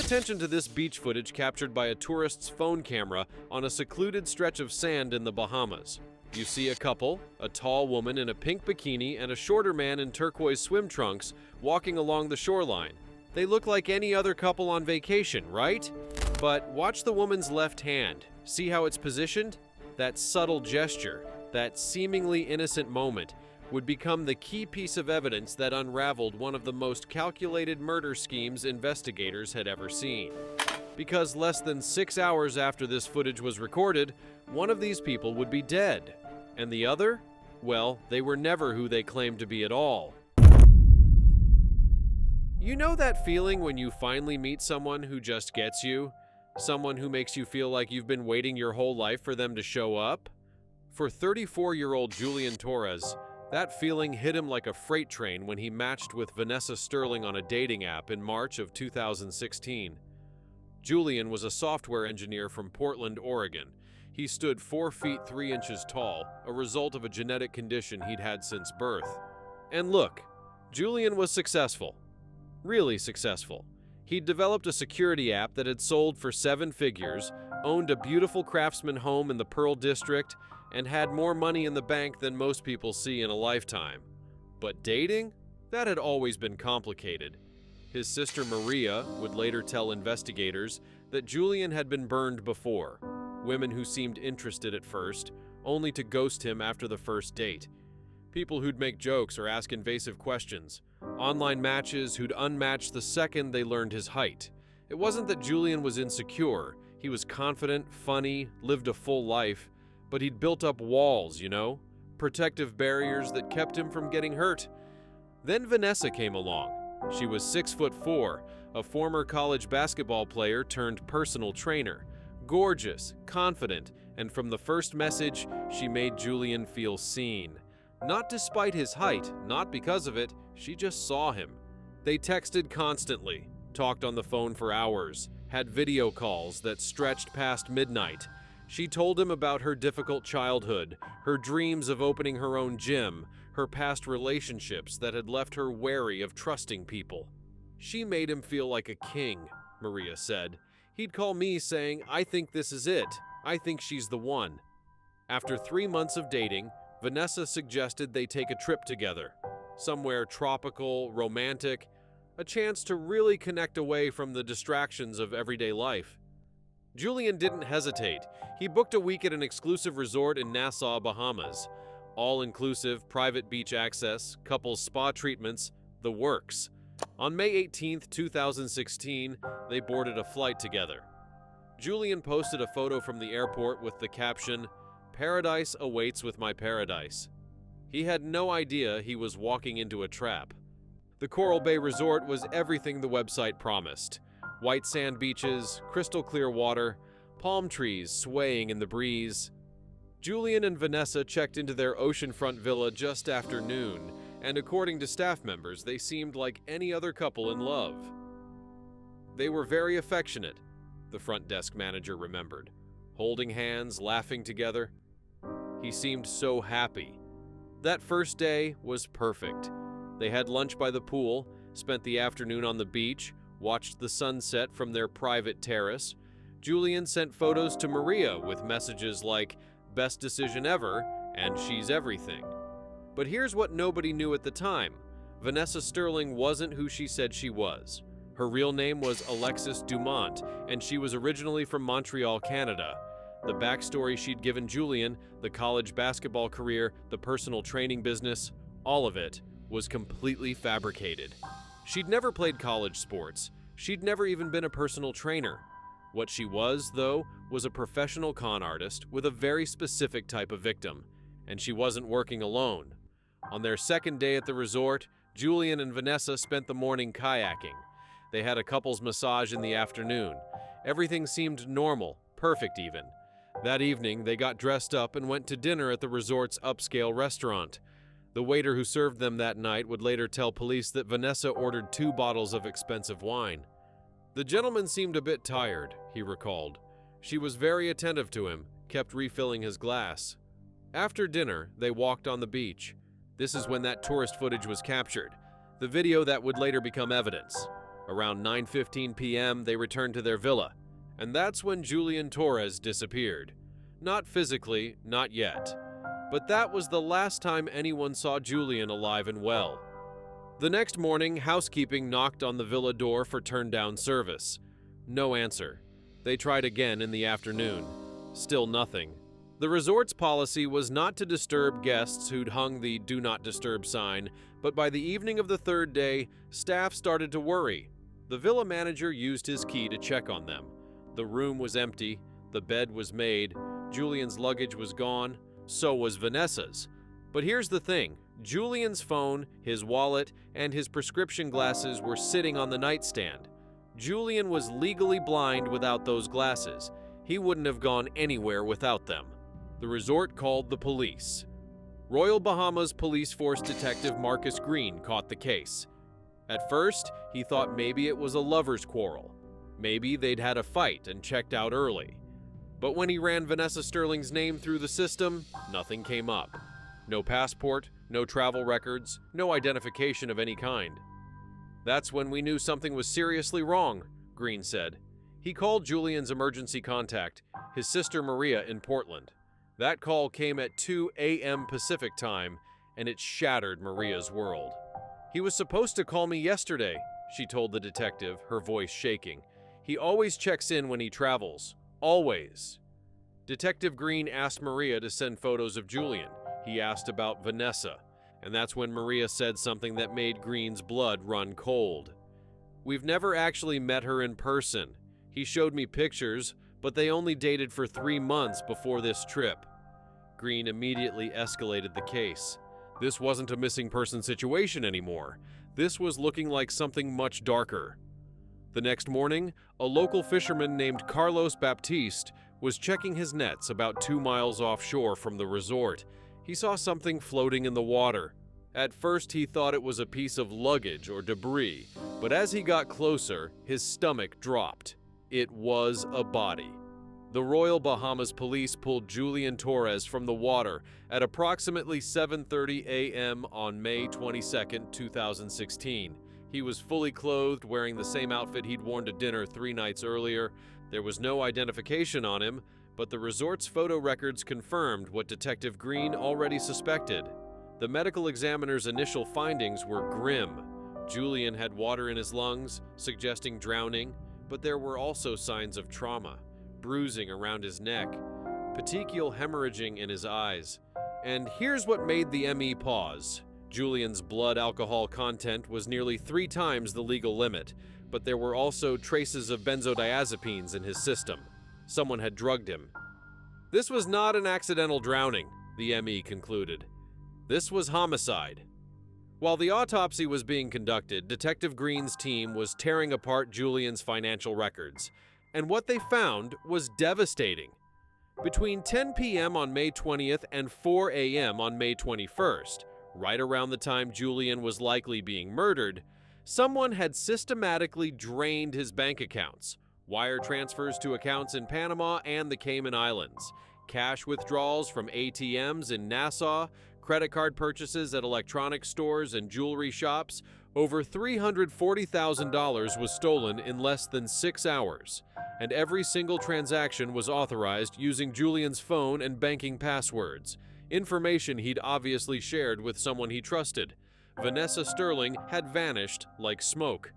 attention to this beach footage captured by a tourist's phone camera on a secluded stretch of sand in the Bahamas. You see a couple, a tall woman in a pink bikini and a shorter man in turquoise swim trunks, walking along the shoreline. They look like any other couple on vacation, right? But watch the woman's left hand. See how it's positioned? That subtle gesture, that seemingly innocent moment, would become the key piece of evidence that unraveled one of the most calculated murder schemes investigators had ever seen. Because less than 6 hours after this footage was recorded, one of these people would be dead. And the other? Well, they were never who they claimed to be at all. You know that feeling when you finally meet someone who just gets you? Someone who makes you feel like you've been waiting your whole life for them to show up? For 34-year-old Julian Torres, that feeling hit him like a freight train when he matched with Vanessa Sterling on a dating app in March of 2016. Julian was a software engineer from Portland, Oregon. He stood 4 feet 3 inches tall, a result of a genetic condition he'd had since birth. And look, Julian was successful. Really successful. He'd developed a security app that had sold for 7 figures, owned a beautiful craftsman home in the Pearl District, and had more money in the bank than most people see in a lifetime. But dating? That had always been complicated. His sister Maria would later tell investigators that Julian had been burned before. Women who seemed interested at first, only to ghost him after the first date. People who'd make jokes or ask invasive questions. Online matches who'd unmatch the second they learned his height. It wasn't that Julian was insecure. He was confident, funny, lived a full life, but he'd built up walls, you know? Protective barriers that kept him from getting hurt. Then Vanessa came along. She was 6'4", a former college basketball player turned personal trainer. Gorgeous, confident, and from the first message, she made Julian feel seen. Not despite his height, not because of it, she just saw him. They texted constantly, talked on the phone for hours, had video calls that stretched past midnight. She told him about her difficult childhood, her dreams of opening her own gym, her past relationships that had left her wary of trusting people. She made him feel like a king, Maria said. He'd call me saying, "I think this is it. I think she's the one." After 3 months of dating, Vanessa suggested they take a trip together. Somewhere tropical, romantic, a chance to really connect away from the distractions of everyday life. Julian didn't hesitate. He booked a week at an exclusive resort in Nassau, Bahamas. All-inclusive, private beach access, couples spa treatments, the works. On May 18, 2016, they boarded a flight together. Julian posted a photo from the airport with the caption, "Paradise awaits with my paradise." He had no idea he was walking into a trap. The Coral Bay Resort was everything the website promised. White sand beaches, crystal clear water, palm trees swaying in the breeze. Julian and Vanessa checked into their oceanfront villa just after noon, and according to staff members, they seemed like any other couple in love. They were very affectionate, the front desk manager remembered, holding hands, laughing together. He seemed so happy. That first day was perfect. They had lunch by the pool, spent the afternoon on the beach, watched the sunset from their private terrace. Julian sent photos to Maria with messages like, "Best decision ever," and "She's everything." But here's what nobody knew at the time. Vanessa Sterling wasn't who she said she was. Her real name was Alexis Dumont, and she was originally from Montreal, Canada. The backstory she'd given Julian, the college basketball career, the personal training business, all of it was completely fabricated. She'd never played college sports. She'd never even been a personal trainer. What she was, though, was a professional con artist with a very specific type of victim, and she wasn't working alone. On their second day at the resort, Julian and Vanessa spent the morning kayaking. They had a couple's massage in the afternoon. Everything seemed normal, perfect even. That evening, they got dressed up and went to dinner at the resort's upscale restaurant. The waiter who served them that night would later tell police that Vanessa ordered 2 bottles of expensive wine. The gentleman seemed a bit tired, he recalled. She was very attentive to him, kept refilling his glass. After dinner, they walked on the beach. This is when that tourist footage was captured, the video that would later become evidence. Around 9:15 p.m., they returned to their villa, and that's when Julian Torres disappeared. Not physically, not yet. But that was the last time anyone saw Julian alive and well. The next morning, housekeeping knocked on the villa door for turn-down service. No answer. They tried again in the afternoon. Still nothing. The resort's policy was not to disturb guests who'd hung the "Do Not Disturb" sign, but by the evening of the third day, staff started to worry. The villa manager used his key to check on them. The room was empty, the bed was made, Julian's luggage was gone, so was Vanessa's. But here's the thing, Julian's phone, his wallet, and his prescription glasses were sitting on the nightstand. Julian was legally blind without those glasses. He wouldn't have gone anywhere without them. The resort called the police. Royal Bahamas Police Force Detective Marcus Green caught the case. At first, he thought maybe it was a lover's quarrel. Maybe they'd had a fight and checked out early. But when he ran Vanessa Sterling's name through the system, nothing came up. No passport, no travel records, no identification of any kind. That's when we knew something was seriously wrong, Green said. He called Julian's emergency contact, his sister Maria in Portland. That call came at 2 a.m. Pacific time, and it shattered Maria's world. "He was supposed to call me yesterday," she told the detective, her voice shaking. "He always checks in when he travels. Always." Detective Green asked Maria to send photos of Julian. He asked about Vanessa, and that's when Maria said something that made Green's blood run cold. "We've never actually met her in person. He showed me pictures, but they only dated for 3 months before this trip." Green immediately escalated the case. This wasn't a missing person situation anymore. This was looking like something much darker. The next morning, a local fisherman named Carlos Baptiste was checking his nets about 2 miles offshore from the resort. He saw something floating in the water. At first, he thought it was a piece of luggage or debris, but as he got closer, his stomach dropped. It was a body. The Royal Bahamas Police pulled Julian Torres from the water at approximately 7:30 a.m. on May 22, 2016. He was fully clothed, wearing the same outfit he'd worn to dinner 3 nights earlier. There was no identification on him, but the resort's photo records confirmed what Detective Green already suspected. The medical examiner's initial findings were grim. Julian had water in his lungs, suggesting drowning, but there were also signs of trauma. Bruising around his neck, petechial hemorrhaging in his eyes. And here's what made the ME pause. Julian's blood alcohol content was nearly 3 times the legal limit, but there were also traces of benzodiazepines in his system. Someone had drugged him. This was not an accidental drowning, the ME concluded. This was homicide. While the autopsy was being conducted, Detective Green's team was tearing apart Julian's financial records. And what they found was devastating. Between 10 p.m. on May 20th and 4 a.m. on May 21st, right around the time Julian was likely being murdered, someone had systematically drained his bank accounts, wire transfers to accounts in Panama and the Cayman Islands, cash withdrawals from ATMs in Nassau, credit card purchases at electronics stores and jewelry shops. Over $340,000 was stolen in less than 6 hours, and every single transaction was authorized using Julian's phone and banking passwords, information he'd obviously shared with someone he trusted. Vanessa Sterling had vanished like smoke,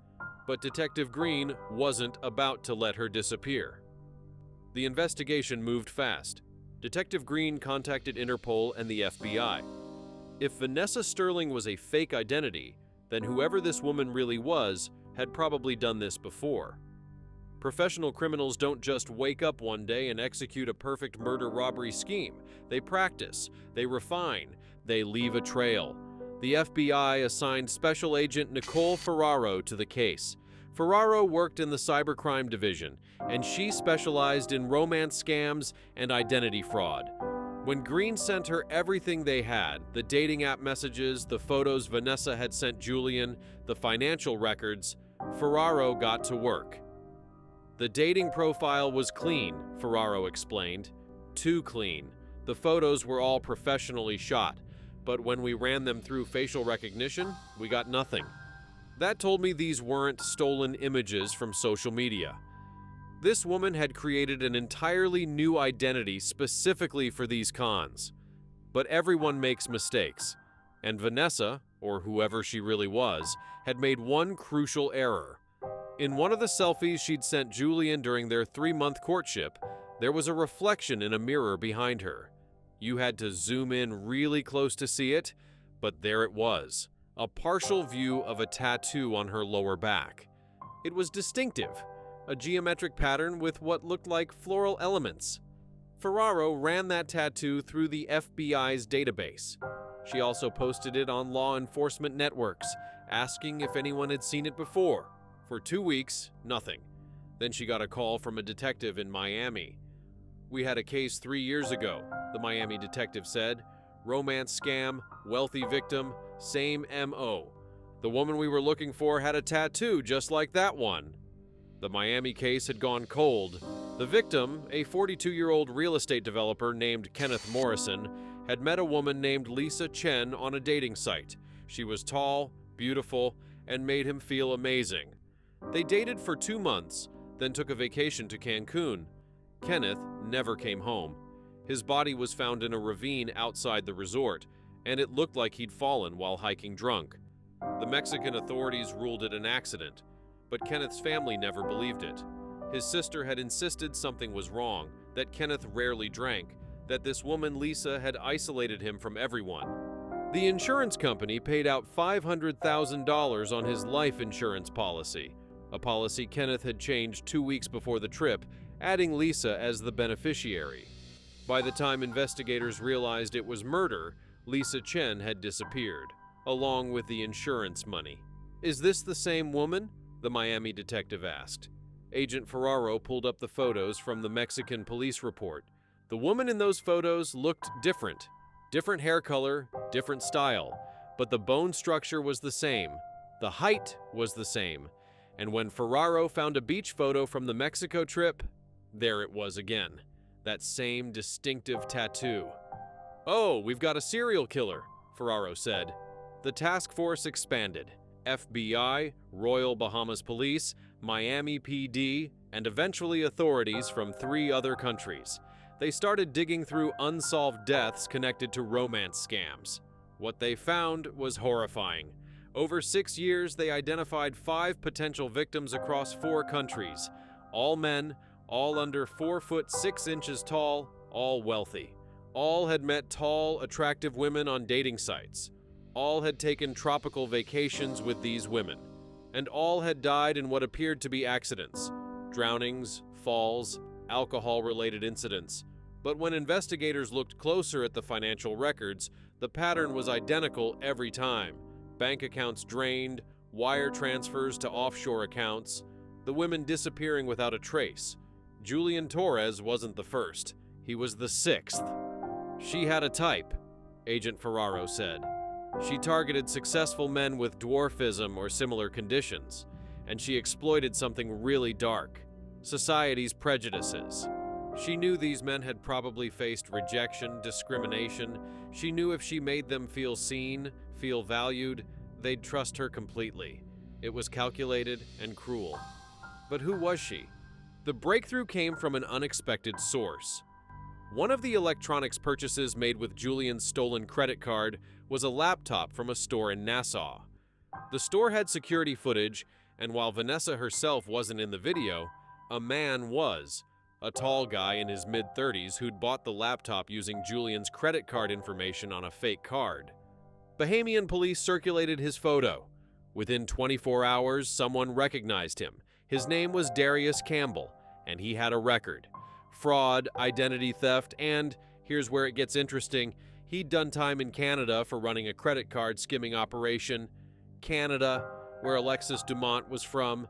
but Detective Green wasn't about to let her disappear. The investigation moved fast. Detective Green contacted Interpol and the FBI. If Vanessa Sterling was a fake identity, then whoever this woman really was had probably done this before. Professional criminals don't just wake up one day and execute a perfect murder-robbery scheme. They practice, they refine, they leave a trail. The FBI assigned Special Agent Nicole Ferraro to the case. Ferraro worked in the cybercrime division, and she specialized in romance scams and identity fraud. When Green sent her everything they had, the dating app messages, the photos Vanessa had sent Julian, the financial records, Ferraro got to work. The dating profile was clean, Ferraro explained. Too clean. The photos were all professionally shot, but when we ran them through facial recognition, we got nothing. That told me these weren't stolen images from social media. This woman had created an entirely new identity specifically for these cons. But everyone makes mistakes, and Vanessa, or whoever she really was, had made one crucial error. In one of the selfies she'd sent Julian during their 3-month courtship, there was a reflection in a mirror behind her. You had to zoom in really close to see it, but there it was, a partial view of a tattoo on her lower back. It was distinctive, a geometric pattern with what looked like floral elements. Ferraro ran that tattoo through the FBI's database. She also posted it on law enforcement networks, asking if anyone had seen it before. For 2 weeks, nothing. Then she got a call from a detective in Miami. "We had a case 3 years ago," the Miami detective said. "Romance scam, wealthy victim, same MO. The woman we were looking for had a tattoo just like that one." The Miami case had gone cold. The victim, a 42-year-old real estate developer named Kenneth Morrison, had met a woman named Lisa Chen on a dating site. She was tall, beautiful, and made him feel amazing. They dated for 2 months, then took a vacation to Cancun. Kenneth never came home. His body was found in a ravine outside the resort, and it looked like he'd fallen while hiking drunk. The Mexican authorities ruled it an accident, but Kenneth's family never believed it. His sister had insisted something was wrong, that Kenneth rarely drank, that this woman Lisa had isolated him from everyone. The insurance company paid out $500,000 on his life insurance policy, a policy Kenneth had changed 2 weeks before the trip, adding Lisa as the beneficiary. By the time investigators realized it was murder, Lisa Chen had disappeared, along with the insurance money. "Is this the same woman?" the Miami detective asked. Agent Ferraro pulled up the photos from the Mexican police report. The woman in those photos looked different. Different hair color, different style, but the bone structure was the same. The height was the same. And when Ferraro found a beach photo from the Mexico trip, there it was again. That same distinctive tattoo. "Oh, we've got a serial killer," Ferraro said. The task force expanded. FBI, Royal Bahamas Police, Miami PD, and eventually authorities from 3 other countries. They started digging through unsolved deaths connected to romance scams. What they found was horrifying. Over 6 years, they identified 5 potential victims across 4 countries. All men, all under 4 foot 6 inches tall, all wealthy. All had met tall, attractive women on dating sites. All had taken tropical vacations with these women. And all had died in what appeared to be accidents: drownings, falls, alcohol-related incidents. But when investigators looked closer at the financial records, the pattern was identical every time. Bank accounts drained, wire transfers to offshore accounts, the women disappearing without a trace. Julian Torres wasn't the first. He was the 6th. "She had a type," Agent Ferraro said. "She targeted successful men with dwarfism or similar conditions, and she exploited something really dark: society's prejudices. She knew these men had probably faced rejection, discrimination. She knew if she made them feel seen, feel valued, they'd trust her completely. It was calculated and cruel." But who was she? The breakthrough came from an unexpected source. One of the electronics purchases made with Julian's stolen credit card was a laptop from a store in Nassau. The store had security footage, and while Vanessa herself wasn't in the video, a man was. A tall guy in his mid-30s who'd bought the laptop using Julian's credit card information on a fake card. Bahamian police circulated his photo. Within 24 hours, someone recognized him. His name was Darius Campbell, and he had a record: fraud, identity theft, and, here's where it gets interesting, he'd done time in Canada for running a credit card skimming operation. Canada, where Alexis Dumont was from.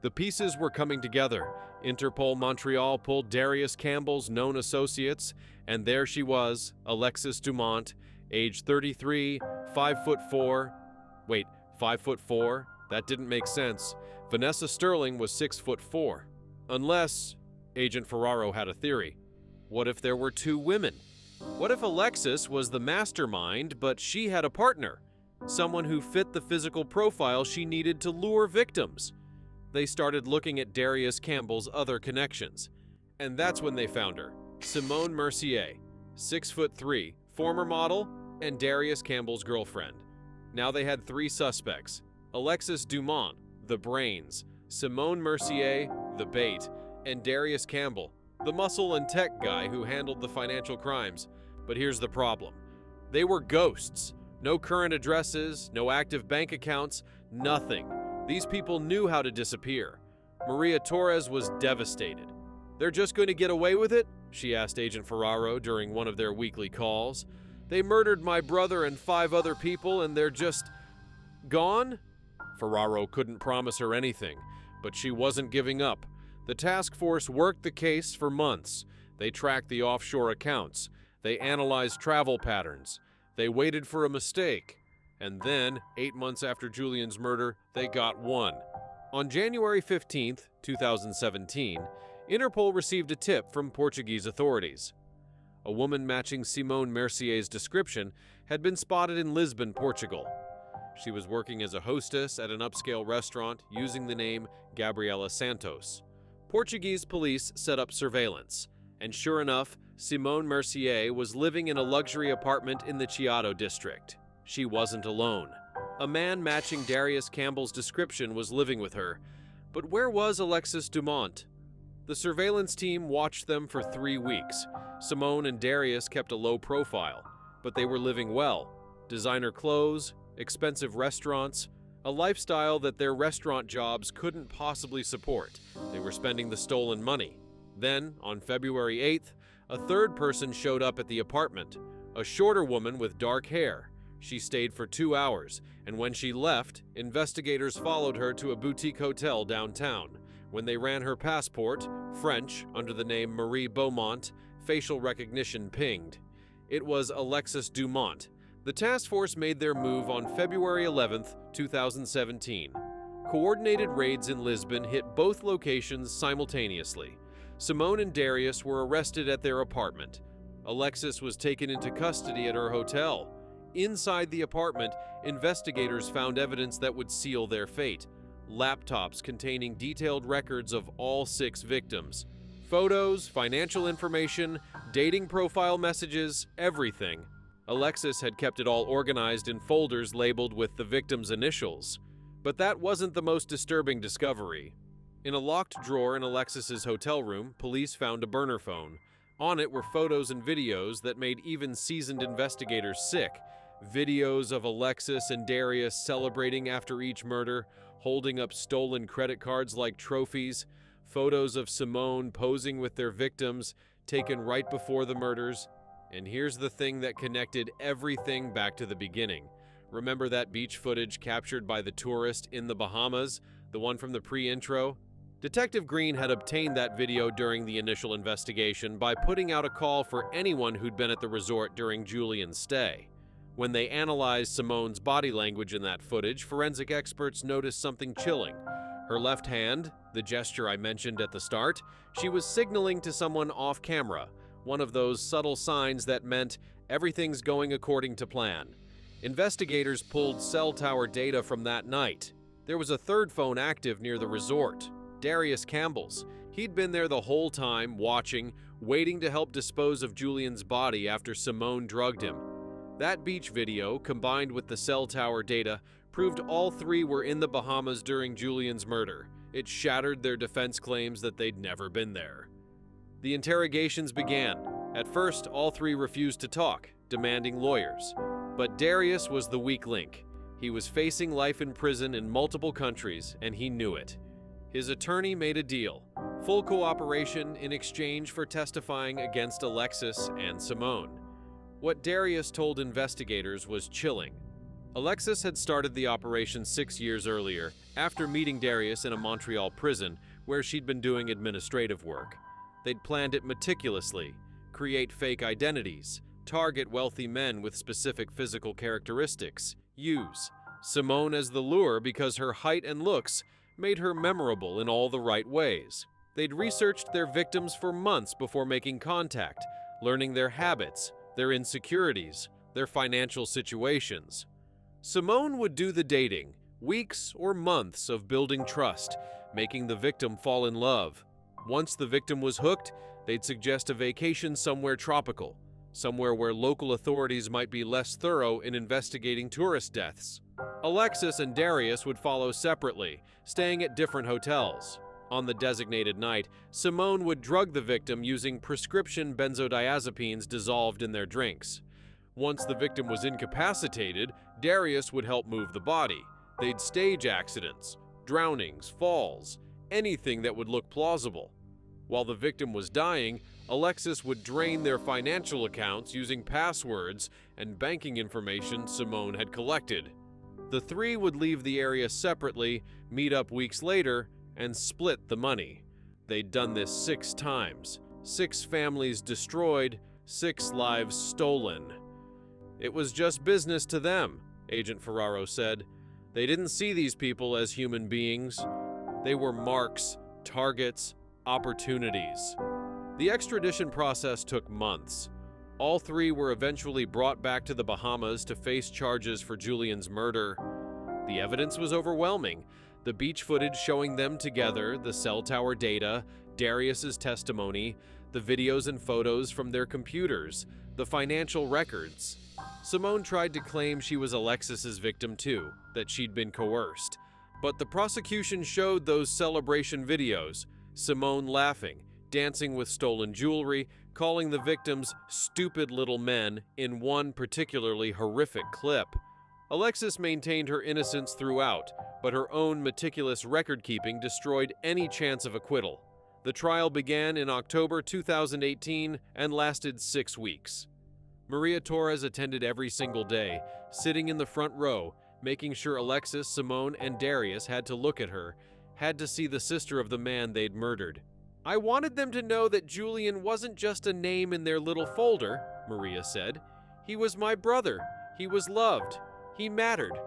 The pieces were coming together. Interpol Montreal pulled Darius Campbell's known associates, and there she was, Alexis Dumont, age 33, 5'4". Wait, 5'4"? That didn't make sense. Vanessa Sterling was 6'4". Unless, Agent Ferraro had a theory. What if there were 2 women? What if Alexis was the mastermind, but she had a partner? someone who fit the physical profile she needed to lure victims. They started looking at Darius Campbell's other connections, and that's when they found her. Simone Mercier, 6'3", former model, and Darius Campbell's girlfriend. Now they had 3 suspects: Alexis Dumont, the brains; Simone Mercier, the bait; and Darius Campbell, the muscle and tech guy who handled the financial crimes. But here's the problem. They were ghosts. No current addresses, no active bank accounts, nothing. These people knew how to disappear. Maria Torres was devastated. "They're just going to get away with it?" she asked Agent Ferraro during one of their weekly calls. "They murdered my brother and 5 other people and they're just gone?" Ferraro couldn't promise her anything, but she wasn't giving up. The task force worked the case for months. They tracked the offshore accounts. They analyzed travel patterns. They waited for a mistake. And then, 8 months after Julian's murder, they got one. On January 15, 2017, Interpol received a tip from Portuguese authorities. A woman matching Simone Mercier's description had been spotted in Lisbon, Portugal. She was working as a hostess at an upscale restaurant using the name Gabriela Santos. Portuguese police set up surveillance, and sure enough, Simone Mercier was living in a luxury apartment in the Chiado district. She wasn't alone. A man matching Darius Campbell's description was living with her. But where was Alexis Dumont? The surveillance team watched them for 3 weeks. Simone and Darius kept a low profile, but they were living well. Designer clothes, expensive restaurants, a lifestyle that their restaurant jobs couldn't possibly support. They were spending the stolen money. Then, on February 8th, a third person showed up at the apartment, a shorter woman with dark hair. She stayed for 2 hours, and when she left, investigators followed her to a boutique hotel downtown. When they ran her passport, French, under the name Marie Beaumont, facial recognition pinged. It was Alexis Dumont. The task force made their move on February 11, 2017. Coordinated raids in Lisbon hit both locations simultaneously. Simone and Darius were arrested at their apartment. Alexis was taken into custody at her hotel. Inside the apartment, investigators found evidence that would seal their fate: laptops containing detailed records of all 6 victims. Photos, financial information, dating profile messages, everything. Alexis had kept it all organized in folders labeled with the victims' initials. But that wasn't the most disturbing discovery. In a locked drawer in Alexis's hotel room, police found a burner phone. On it were photos and videos that made even seasoned investigators sick. Videos of Alexis and Darius celebrating after each murder, holding up stolen credit cards like trophies. Photos of Simone posing with their victims, taken right before the murders. And here's the thing that connected everything back to the beginning. Remember that beach footage captured by the tourist in the Bahamas, the one from the pre-intro? Detective Green had obtained that video during the initial investigation by putting out a call for anyone who'd been at the resort during Julian's stay. When they analyzed Simone's body language in that footage, forensic experts noticed something chilling. Her left hand, the gesture I mentioned at the start, she was signaling to someone off camera, one of those subtle signs that meant everything's going according to plan. Investigators pulled cell tower data from that night. There was a third phone active near the resort, Darius Campbell's. He'd been there the whole time, watching, waiting to help dispose of Julian's body after Simone drugged him. That beach video, combined with the cell tower data, proved all 3 were in the Bahamas during Julian's murder. It shattered their defense claims that they'd never been there. The interrogations began. At first, all 3 refused to talk, demanding lawyers. But Darius was the weak link. He was facing life in prison in multiple countries, and he knew it. His attorney made a deal: full cooperation in exchange for testifying against Alexis and Simone. What Darius told investigators was chilling. Alexis had started the operation 6 years earlier, after meeting Darius in a Montreal prison where she'd been doing administrative work. They'd planned it meticulously: create fake identities, target wealthy men with specific physical characteristics, use Simone as the lure because her height and looks made her memorable in all the right ways. They'd researched their victims for months before making contact, learning their habits, their insecurities, their financial situations. Simone would do the dating, weeks or months of building trust, making the victim fall in love. Once the victim was hooked, they'd suggest a vacation somewhere tropical, somewhere where local authorities might be less thorough in investigating tourist deaths. Alexis and Darius would follow separately, staying at different hotels. On the designated night, Simone would drug the victim using prescription benzodiazepines dissolved in their drinks. Once the victim was incapacitated, Darius would help move the body. They'd stage accidents, drownings, falls, anything that would look plausible. While the victim was dying, Alexis would drain their financial accounts using passwords and banking information Simone had collected. The three would leave the area separately, meet up weeks later, and split the money. They'd done this 6 times. 6 families destroyed, 6 lives stolen. It was just business to them, Agent Ferraro said. They didn't see these people as human beings. They were marks, targets, opportunities. The extradition process took months. All 3 were eventually brought back to the Bahamas to face charges for Julian's murder. The evidence was overwhelming. The beach footage showing them together, the cell tower data, Darius's testimony, the videos and photos from their computers, the financial records. Simone tried to claim she was Alexis's victim too, that she'd been coerced. But the prosecution showed those celebration videos, Simone laughing, dancing with stolen jewelry, calling the victims stupid little men in one particularly horrific clip. Alexis maintained her innocence throughout, but her own meticulous record-keeping destroyed any chance of acquittal. The trial began in October 2018 and lasted 6 weeks. Maria Torres attended every single day, sitting in the front row, making sure Alexis, Simone, and Darius had to look at her, had to see the sister of the man they'd murdered. "I wanted them to know that Julian wasn't just a name in their little folder," Maria said. "He was my brother. He was loved. He mattered."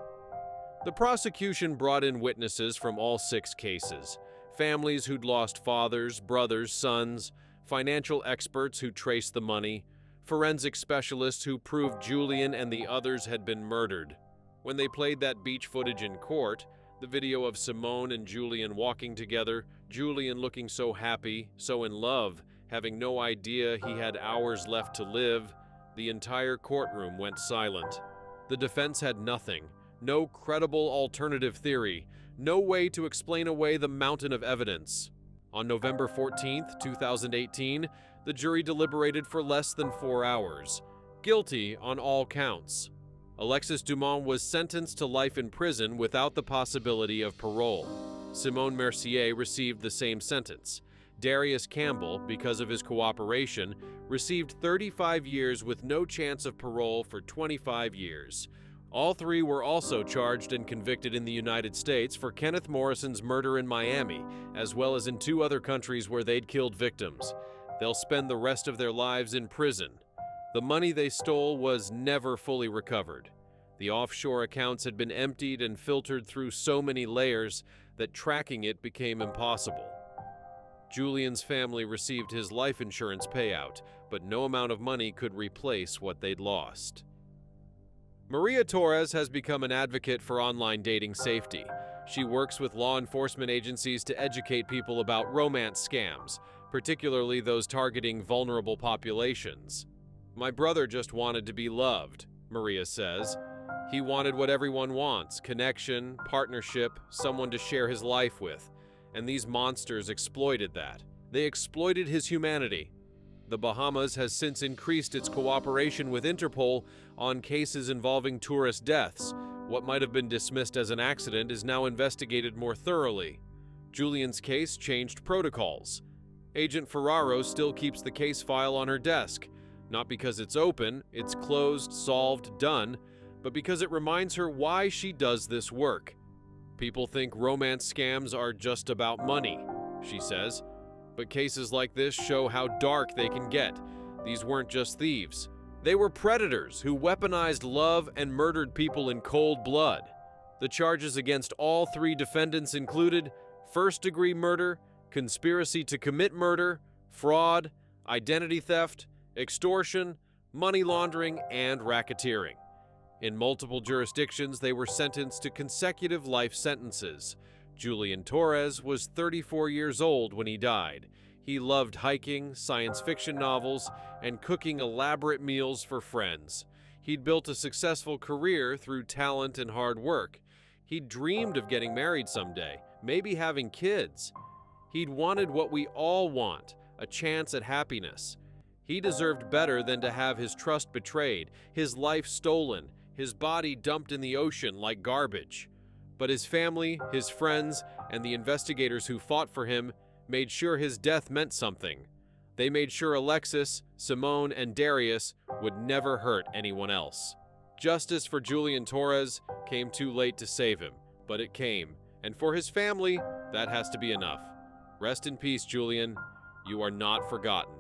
The prosecution brought in witnesses from all 6 cases. Families who'd lost fathers, brothers, sons, financial experts who traced the money, forensic specialists who proved Julian and the others had been murdered. When they played that beach footage in court, the video of Simone and Julian walking together, Julian looking so happy, so in love, having no idea he had hours left to live, the entire courtroom went silent. The defense had nothing, no credible alternative theory, no way to explain away the mountain of evidence. On November 14, 2018, the jury deliberated for less than 4 hours. Guilty on all counts. Alexis Dumont was sentenced to life in prison without the possibility of parole. Simone Mercier received the same sentence. Darius Campbell, because of his cooperation, received 35 years with no chance of parole for 25 years. All 3 were also charged and convicted in the United States for Kenneth Morrison's murder in Miami, as well as in 2 other countries where they'd killed victims. They'll spend the rest of their lives in prison. The money they stole was never fully recovered. The offshore accounts had been emptied and filtered through so many layers that tracking it became impossible. Julian's family received his life insurance payout, but no amount of money could replace what they'd lost. Maria Torres has become an advocate for online dating safety. She works with law enforcement agencies to educate people about romance scams, particularly those targeting vulnerable populations. "My brother just wanted to be loved," Maria says. "He wanted what everyone wants: connection, partnership, someone to share his life with. And these monsters exploited that. They exploited his humanity." The Bahamas has since increased its cooperation with Interpol on cases involving tourist deaths. What might have been dismissed as an accident is now investigated more thoroughly. Julian's case changed protocols. Agent Ferraro still keeps the case file on her desk, not because it's open, it's closed, solved, done, but because it reminds her why she does this work. "People think romance scams are just about money," she says. "But cases like this show how dark they can get. These weren't just thieves. They were predators who weaponized love and murdered people in cold blood." The charges against all 3 defendants included first-degree murder, conspiracy to commit murder, fraud, identity theft, extortion, money laundering, and racketeering. In multiple jurisdictions, they were sentenced to consecutive life sentences. Julian Torres was 34 years old when he died. He loved hiking, science fiction novels, and cooking elaborate meals for friends. He'd built a successful career through talent and hard work. He'd dreamed of getting married someday, maybe having kids. He'd wanted what we all want, a chance at happiness. He deserved better than to have his trust betrayed, his life stolen, his body dumped in the ocean like garbage. But his family, his friends, and the investigators who fought for him made sure his death meant something. They made sure Alexis, Simone, and Darius would never hurt anyone else. Justice for Julian Torres came too late to save him, but it came, and for his family, that has to be enough. Rest in peace, Julian. You are not forgotten.